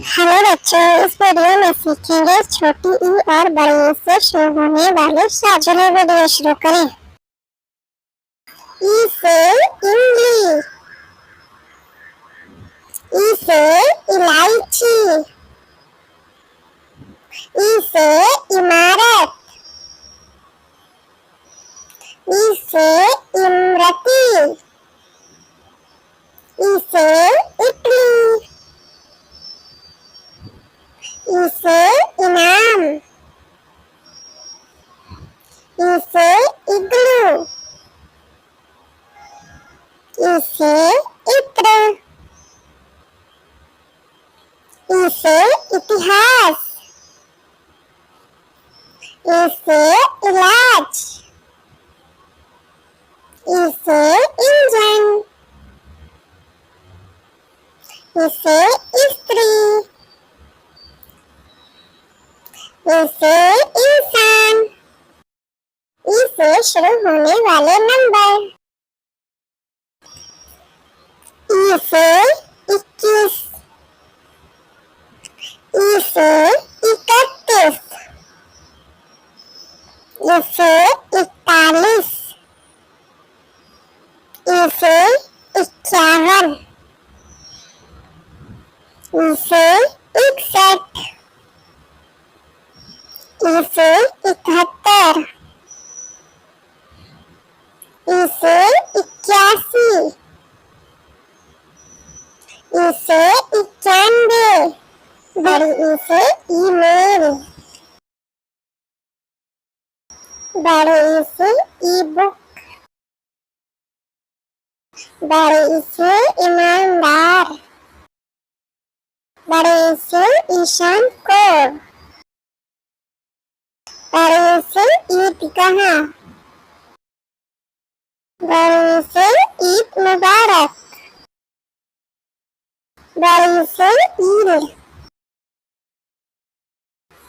Hello बच्चों, इस video में सीखेंगे छोटी ई और बड़ी ई से शुरू होने वाले शब्द। चलो वीडियो शुरू करें। ई से इमली, ई से इलायची, ई से इमारत, ई से इमरती, ई से इटली, ई से इनाम, ई से इग्लू, ई से इत्र, ई से इतिहास, ई से इलाज, ई से इंजन, ई से स्त्री, ई से इंसान, ई से शुरू होने वाले नंबर। ई से 21, ई से 31, ई से 41, ई से 51, ई से 61, ई से 71, ई से 81, ई से 91, बड़ी ई से ईमेल, बड़ी ई से ई बुक, बड़ी ई से ईमानदार, बड़ी ई से ईशान कोर, बड़ी ई से ईदगाह, बड़ी ई से ईद मुबारक, बड़ी ई से ईद,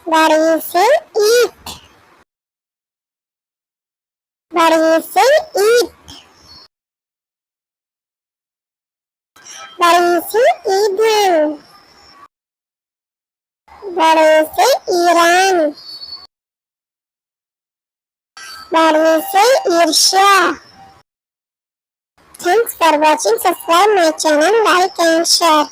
बड़ी ई से ईद, बड़ी ई से ईद, बड़ी ई से ईदन, बड़ी ई से ईरान, बड़ी ई से ईर्ष्या। Thanks for watching. Subscribe my channel, like and share.